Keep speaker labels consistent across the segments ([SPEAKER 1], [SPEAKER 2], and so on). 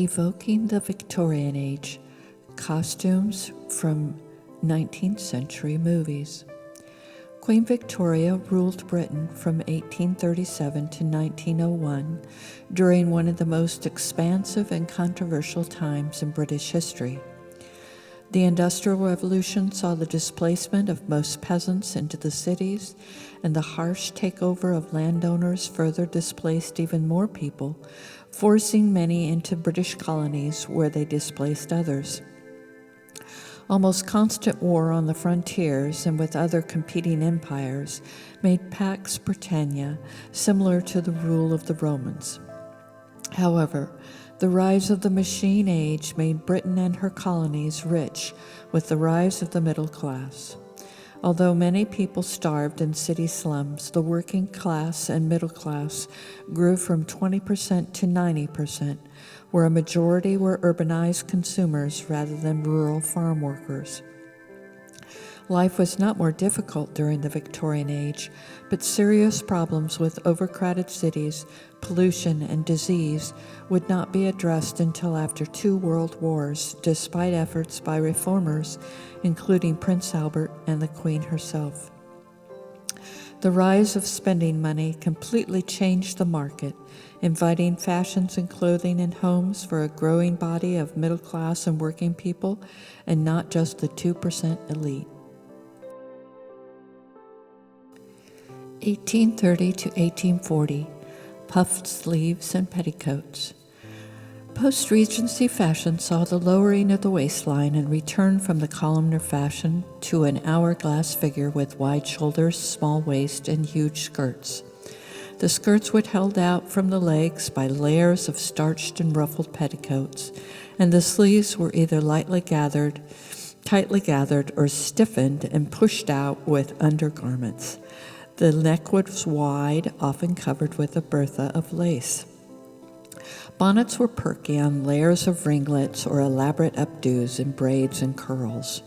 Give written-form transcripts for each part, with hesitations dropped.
[SPEAKER 1] Evoking the Victorian Age, costumes from 19th century movies. Queen Victoria ruled Britain from 1837 to 1901 during one of the most expansive and controversial times in British history. The Industrial Revolution saw the displacement of most peasants into the cities, and the harsh takeover of landowners further displaced even more people, forcing many into British colonies where they displaced others. Almost constant war on the frontiers and with other competing empires made Pax Britannia similar to the rule of the Romans. However, the rise of the machine age made Britain and her colonies rich with the rise of the middle class. Although many people starved in city slums, the working class and middle class grew from 20% to 90%, where a majority were urbanized consumers rather than rural farm workers. Life was not more difficult during the Victorian Age, but serious problems with overcrowded cities, pollution, and disease would not be addressed until after 2 world wars, despite efforts by reformers, including Prince Albert and the Queen herself. The rise of spending money completely changed the market, inviting fashions in clothing and homes for a growing body of middle class and working people, and not just the 2% elite. 1830 to 1840, puffed sleeves and petticoats. Post-Regency fashion saw the lowering of the waistline and return from the columnar fashion to an hourglass figure with wide shoulders, small waist, and huge skirts. The skirts were held out from the legs by layers of starched and ruffled petticoats, and the sleeves were either tightly gathered, or stiffened and pushed out with undergarments. The neck was wide, often covered with a bertha of lace. Bonnets were perky on layers of ringlets or elaborate updos in braids and curls.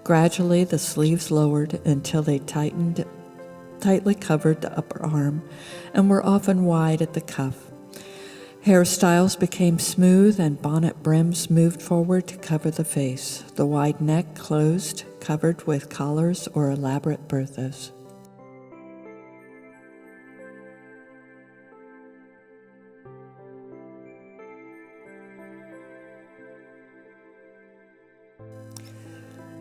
[SPEAKER 1] Gradually, the sleeves lowered until they tightly covered the upper arm and were often wide at the cuff. Hairstyles became smooth and bonnet brims moved forward to cover the face. The wide neck closed, covered with collars or elaborate berthas.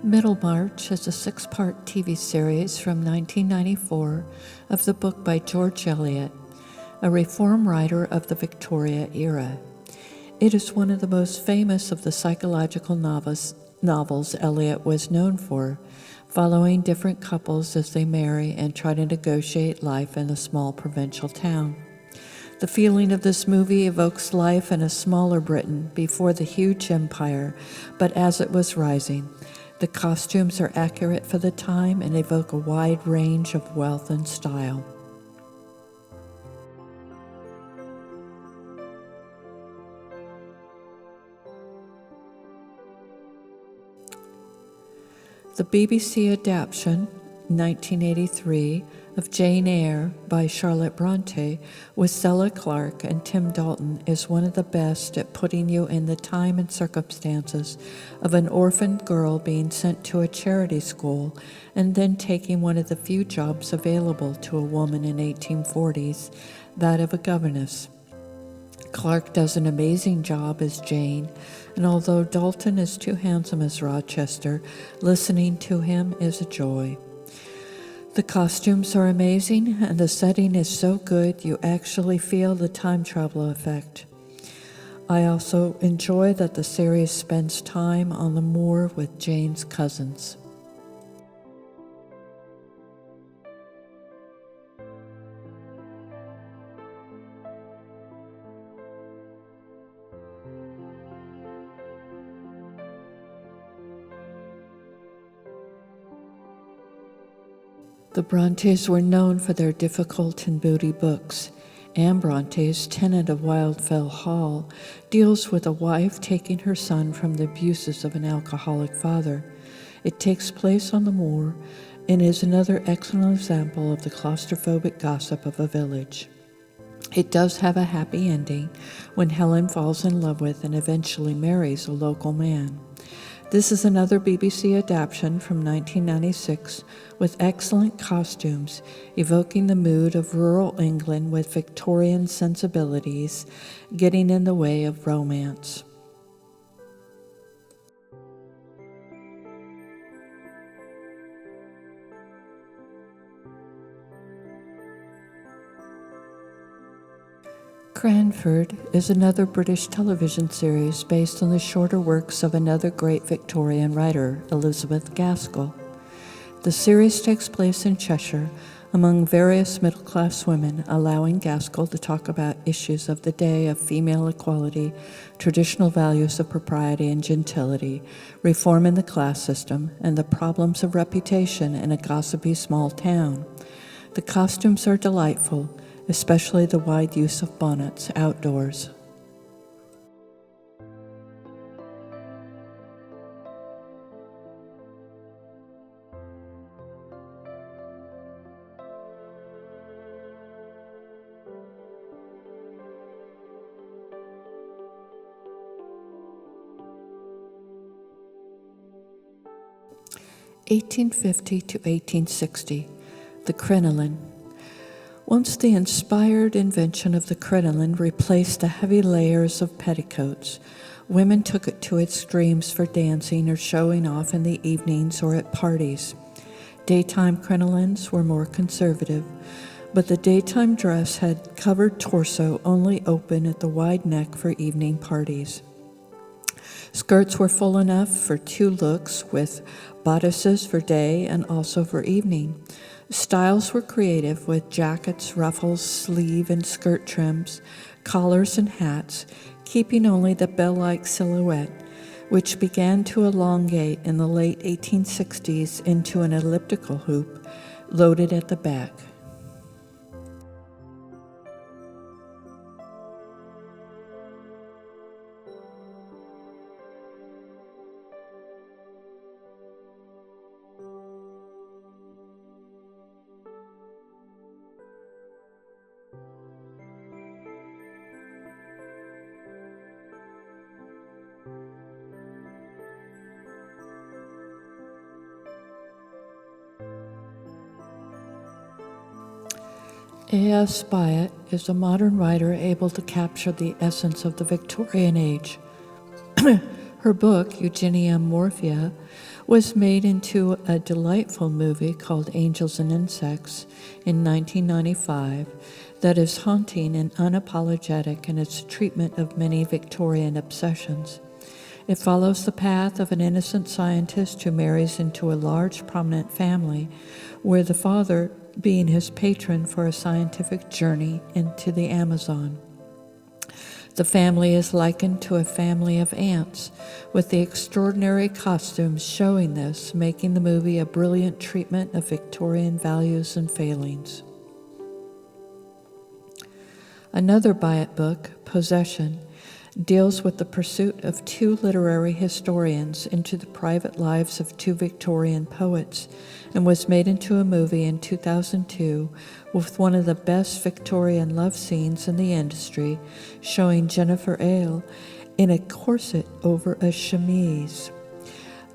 [SPEAKER 1] Middlemarch is a 6-part TV series from 1994 of the book by George Eliot, a reform writer of the Victoria era. It is one of the most famous of the psychological novels Eliot was known for, following different couples as they marry and try to negotiate life in a small provincial town. The feeling of this movie evokes life in a smaller Britain before the huge empire, but as it was rising. The costumes are accurate for the time and evoke a wide range of wealth and style. The BBC adaptation, 1983, of Jane Eyre by Charlotte Bronte with Stella Clark and Tim Dalton is one of the best at putting you in the time and circumstances of an orphaned girl being sent to a charity school and then taking one of the few jobs available to a woman in 1840s, that of a governess. Clark does an amazing job as Jane, and although Dalton is too handsome as Rochester, listening to him is a joy. The costumes are amazing, and the setting is so good you actually feel the time travel effect. I also enjoy that the series spends time on the moor with Jane's cousins. The Brontes were known for their difficult and moody books. Anne Bronte's Tenant of Wildfell Hall deals with a wife taking her son from the abuses of an alcoholic father. It takes place on the moor and is another excellent example of the claustrophobic gossip of a village. It does have a happy ending when Helen falls in love with and eventually marries a local man. This is another BBC adaptation from 1996 with excellent costumes, evoking the mood of rural England with Victorian sensibilities, getting in the way of romance. Cranford is another British television series based on the shorter works of another great Victorian writer, Elizabeth Gaskell. The series takes place in Cheshire among various middle-class women, allowing Gaskell to talk about issues of the day of female equality, traditional values of propriety and gentility, reform in the class system, and the problems of reputation in a gossipy small town. The costumes are delightful, especially the wide use of bonnets outdoors. (1850 to 1860), the crinoline. Once the inspired invention of the crinoline replaced the heavy layers of petticoats, women took it to its extremes for dancing or showing off in the evenings or at parties. Daytime crinolines were more conservative, but the daytime dress had covered torso only open at the wide neck for evening parties. Skirts were full enough for two looks, with bodices for day and also for evening. Styles were creative, with jackets, ruffles, sleeve and skirt trims, collars and hats, keeping only the bell-like silhouette, which began to elongate in the late 1860s into an elliptical hoop loaded at the back. A.S. Byatt is a modern writer able to capture the essence of the Victorian Age. Her book, Eugenia Morphia, was made into a delightful movie called Angels and Insects in 1995 that is haunting and unapologetic in its treatment of many Victorian obsessions. It follows the path of an innocent scientist who marries into a large, prominent family, where the father being his patron for a scientific journey into the Amazon. The family is likened to a family of ants, with the extraordinary costumes showing this, making the movie a brilliant treatment of Victorian values and failings. Another Byatt book, Possession, deals with the pursuit of two literary historians into the private lives of two Victorian poets, and was made into a movie in 2002 with one of the best Victorian love scenes in the industry, showing Jennifer Ale in a corset over a chemise.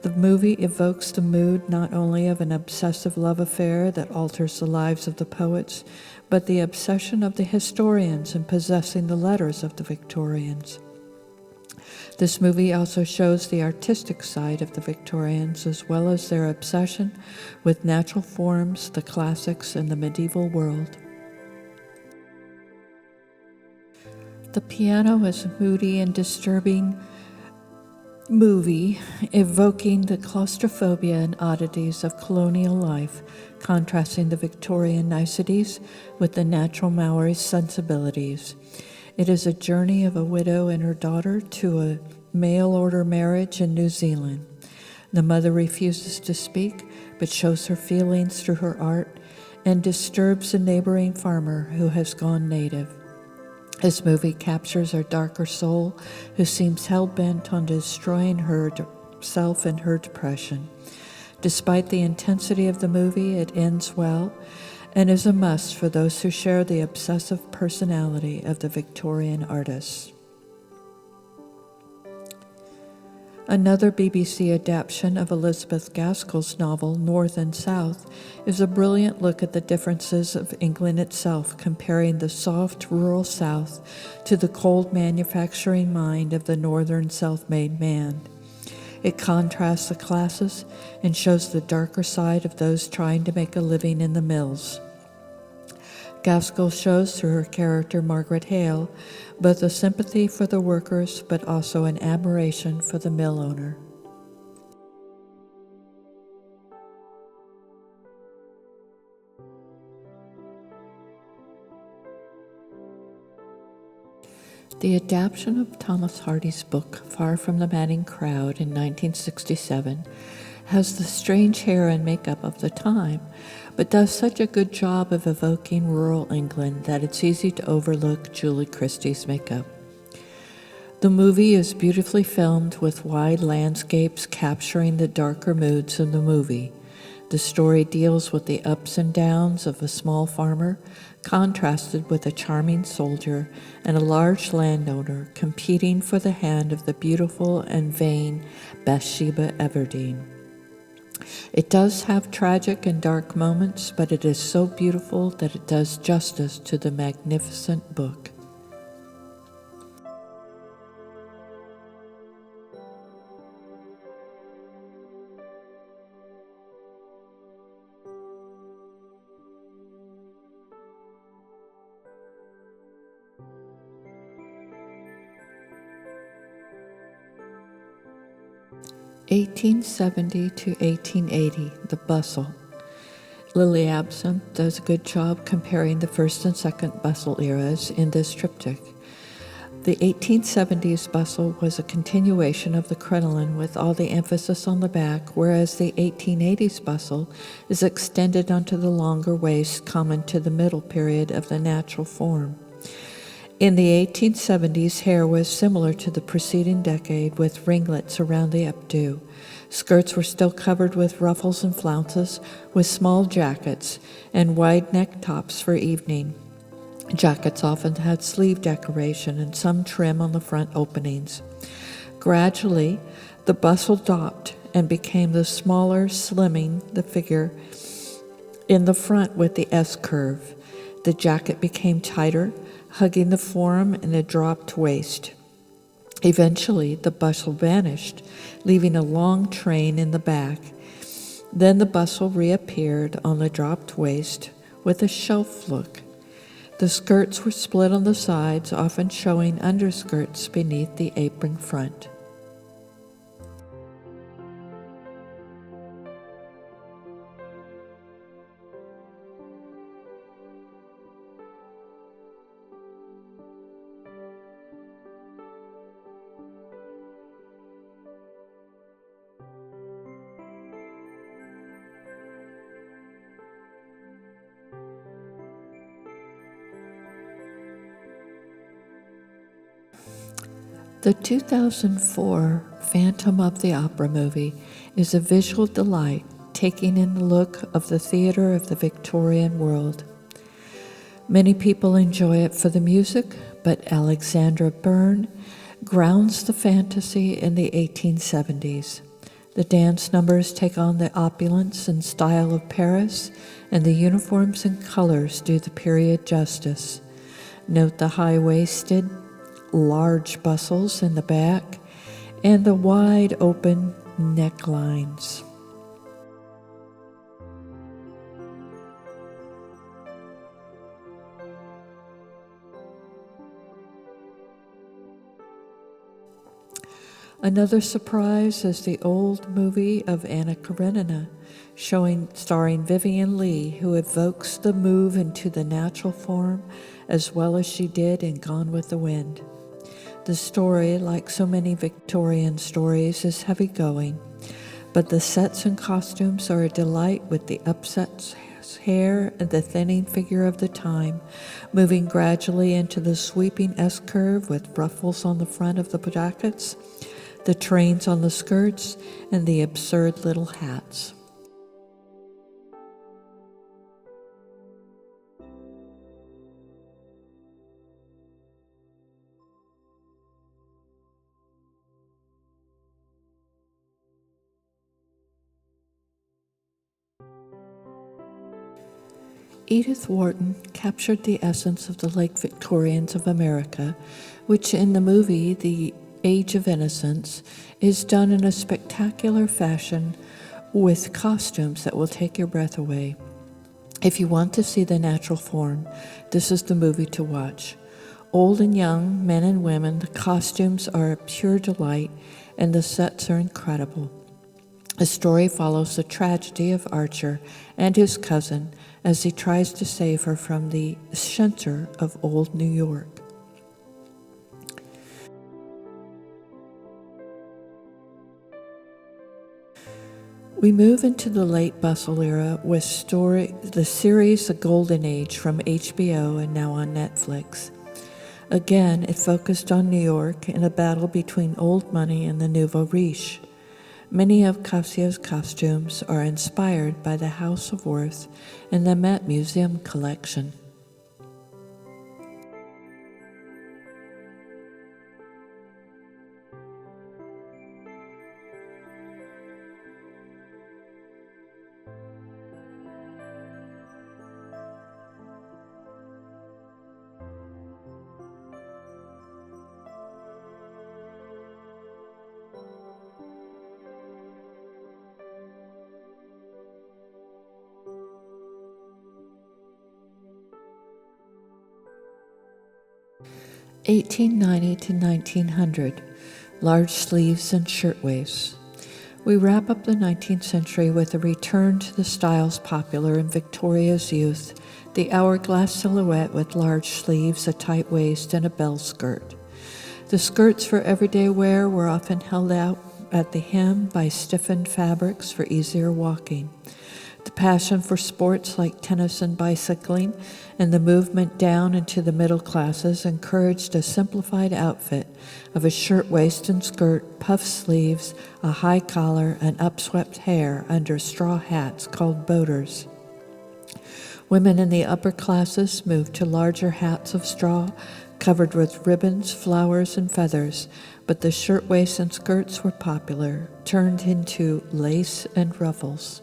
[SPEAKER 1] The movie evokes the mood not only of an obsessive love affair that alters the lives of the poets, but the obsession of the historians in possessing the letters of the Victorians. This movie also shows the artistic side of the Victorians, as well as their obsession with natural forms, the classics, and the medieval world. The Piano is a moody and disturbing movie evoking the claustrophobia and oddities of colonial life, contrasting the Victorian niceties with the natural Maori sensibilities. It is a journey of a widow and her daughter to a mail-order marriage in New Zealand. The mother refuses to speak, but shows her feelings through her art and disturbs a neighboring farmer who has gone native. This movie captures her darker soul, who seems hell-bent on destroying herself in her depression. Despite the intensity of the movie, it ends well, and is a must for those who share the obsessive personality of the Victorian artists. Another BBC adaptation of Elizabeth Gaskell's novel North and South is a brilliant look at the differences of England itself, comparing the soft rural South to the cold manufacturing mind of the northern self-made man. It contrasts the classes and shows the darker side of those trying to make a living in the mills. Gaskell shows through her character Margaret Hale both a sympathy for the workers but also an admiration for the mill owner. The adaptation of Thomas Hardy's book Far from the Madding Crowd in 1967 has the strange hair and makeup of the time, but does such a good job of evoking rural England that it's easy to overlook Julie Christie's makeup. The movie is beautifully filmed with wide landscapes capturing the darker moods of the movie. The story deals with the ups and downs of a small farmer, contrasted with a charming soldier and a large landowner competing for the hand of the beautiful and vain Bathsheba Everdeen. It does have tragic and dark moments, but it is so beautiful that it does justice to the magnificent book. (1870 to 1880), The Bustle. Lily Absinthe does a good job comparing the first and second bustle eras in this triptych. The 1870s bustle was a continuation of the crinoline with all the emphasis on the back, whereas the 1880s bustle is extended onto the longer waist common to the middle period of the natural form. In the 1870s, hair was similar to the preceding decade with ringlets around the updo. Skirts were still covered with ruffles and flounces, with small jackets and wide neck tops for evening. Jackets often had sleeve decoration and some trim on the front openings. Gradually, the bustle dropped and became the smaller, slimming the figure in the front with the S-curve. The jacket became tighter, hugging the form in a dropped waist. Eventually, the bustle vanished, leaving a long train in the back. Then the bustle reappeared on the dropped waist with a shelf look. The skirts were split on the sides, often showing underskirts beneath the apron front. The 2004 Phantom of the Opera movie is a visual delight, taking in the look of the theater of the Victorian world. Many people enjoy it for the music, but Alexandra Byrne grounds the fantasy in the 1870s. The dance numbers take on the opulence and style of Paris, and the uniforms and colors do the period justice. Note the high-waisted, large bustles in the back, and the wide open necklines. Another surprise is the old movie of Anna Karenina, starring Vivien Leigh, who evokes the move into the natural form as well as she did in Gone with the Wind. The story, like so many Victorian stories, is heavy-going, but the sets and costumes are a delight, with the upset hair and the thinning figure of the time, moving gradually into the sweeping S-curve with ruffles on the front of the jackets, the trains on the skirts, and the absurd little hats. Edith Wharton captured the essence of the late Victorians of America, which in the movie The Age of Innocence is done in a spectacular fashion with costumes that will take your breath away. If you want to see the natural form, this is the movie to watch. Old and young, men and women, the costumes are a pure delight, and the sets are incredible. The story follows the tragedy of Archer and his cousin as he tries to save her from the center of old New York. We move into the late bustle era with the series The Golden Age from HBO and now on Netflix. Again, it focused on New York in a battle between old money and the nouveau riche. Many of Cassio's costumes are inspired by the House of Worth and the Met Museum collection. (1890 to 1900), large sleeves and shirtwaists. We wrap up the 19th century with a return to the styles popular in Victoria's youth, the hourglass silhouette with large sleeves, a tight waist, and a bell skirt. The skirts for everyday wear were often held out at the hem by stiffened fabrics for easier walking. The passion for sports like tennis and bicycling and the movement down into the middle classes encouraged a simplified outfit of a shirtwaist and skirt, puff sleeves, a high collar, and upswept hair under straw hats called boaters. Women in the upper classes moved to larger hats of straw covered with ribbons, flowers, and feathers, but the shirtwaists and skirts were popular, turned into lace and ruffles.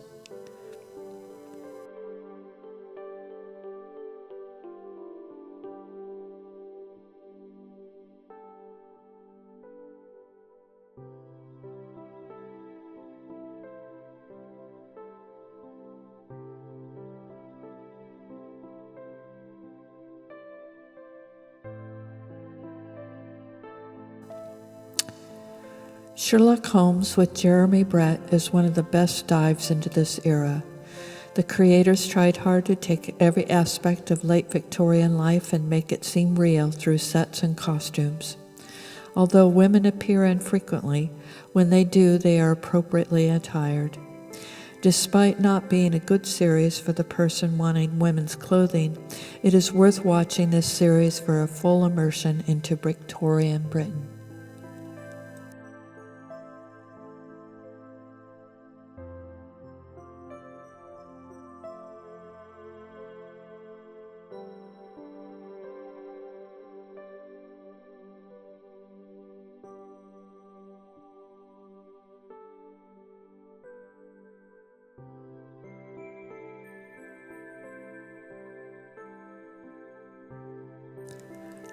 [SPEAKER 1] Sherlock Holmes with Jeremy Brett is one of the best dives into this era. The creators tried hard to take every aspect of late Victorian life and make it seem real through sets and costumes. Although women appear infrequently, when they do, they are appropriately attired. Despite not being a good series for the person wanting women's clothing, it is worth watching this series for a full immersion into Victorian Britain.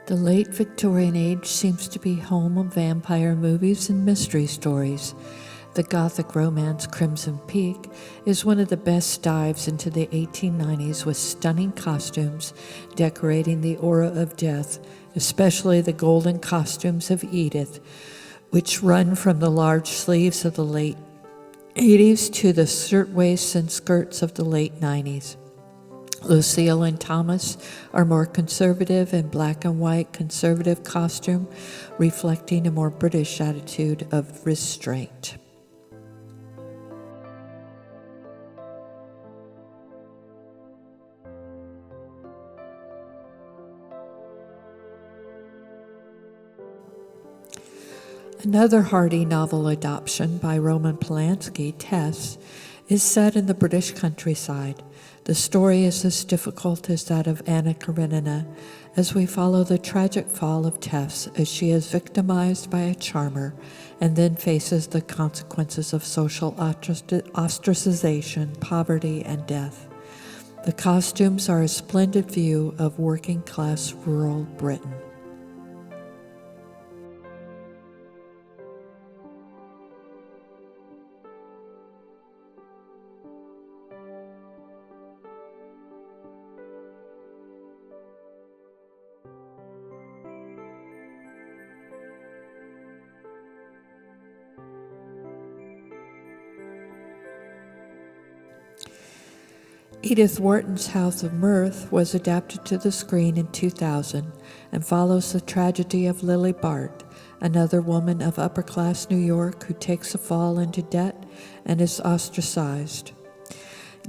[SPEAKER 1] The late Victorian Age seems to be home of vampire movies and mystery stories. The Gothic romance Crimson Peak is one of the best dives into the 1890s with stunning costumes decorating the aura of death, especially the golden costumes of Edith, which run from the large sleeves of the late 80s to the shirtwaists and skirts of the late 90s. Lucille and Thomas are more conservative in black and white conservative costume, reflecting a more British attitude of restraint. Another Hardy novel adaptation by Roman Polanski, Tess, is set in the British countryside. The story is as difficult as that of Anna Karenina, as we follow the tragic fall of Tess as she is victimized by a charmer and then faces the consequences of social ostracization, poverty, and death. The costumes are a splendid view of working-class rural Britain. Edith Wharton's House of Mirth was adapted to the screen in 2000 and follows the tragedy of Lily Bart, another woman of upper-class New York who takes a fall into debt and is ostracized.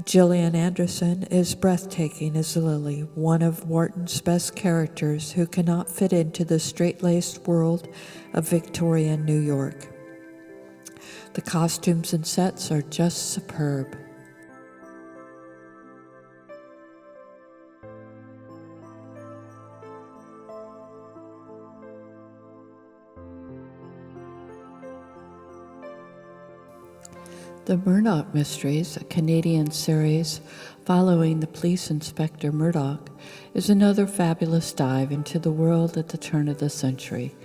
[SPEAKER 1] Gillian Anderson is breathtaking as Lily, one of Wharton's best characters who cannot fit into the straight-laced world of Victorian New York. The costumes and sets are just superb. The Murdoch Mysteries, a Canadian series following the police inspector Murdoch, is another fabulous dive into the world at the turn of the century.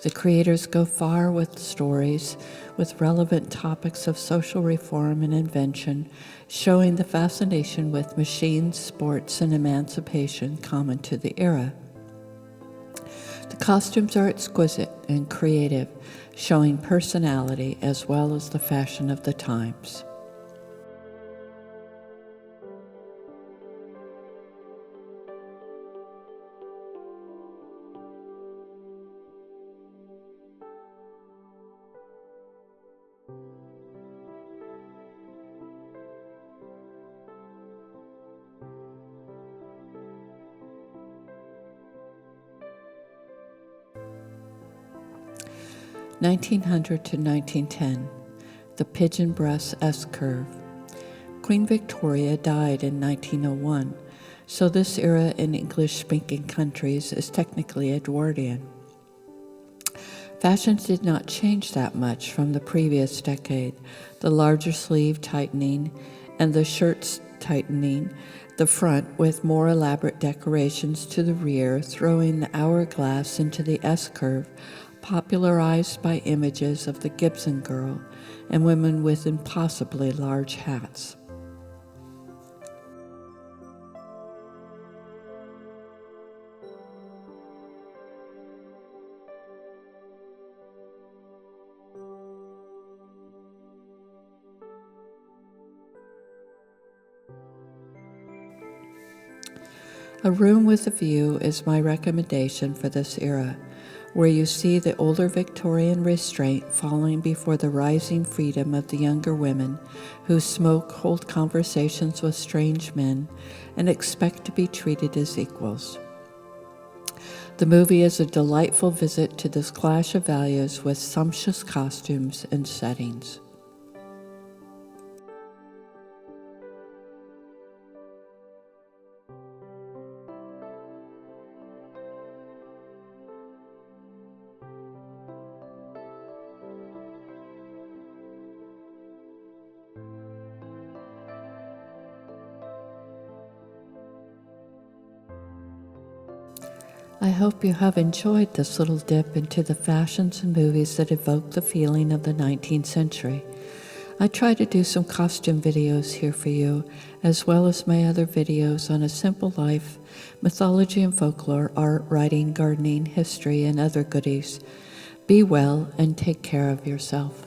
[SPEAKER 1] The creators go far with stories with relevant topics of social reform and invention, showing the fascination with machines, sports, and emancipation common to the era. The costumes are exquisite and creative, showing personality as well as the fashion of the times. (1900 to 1910), the pigeon breast S-curve. Queen Victoria died in 1901, so this era in English-speaking countries is technically Edwardian. Fashions did not change that much from the previous decade, the larger sleeve tightening and the shirts tightening the front with more elaborate decorations to the rear, throwing the hourglass into the S-curve, popularized by images of the Gibson girl and women with impossibly large hats. A room with a view is my recommendation for this era, where you see the older Victorian restraint falling before the rising freedom of the younger women who smoke, hold conversations with strange men, and expect to be treated as equals. The movie is a delightful visit to this clash of values with sumptuous costumes and settings. I hope you have enjoyed this little dip into the fashions and movies that evoke the feeling of the 19th century. I try to do some costume videos here for you, as well as my other videos on a simple life, mythology and folklore, art, writing, gardening, history, and other goodies. Be well and take care of yourself.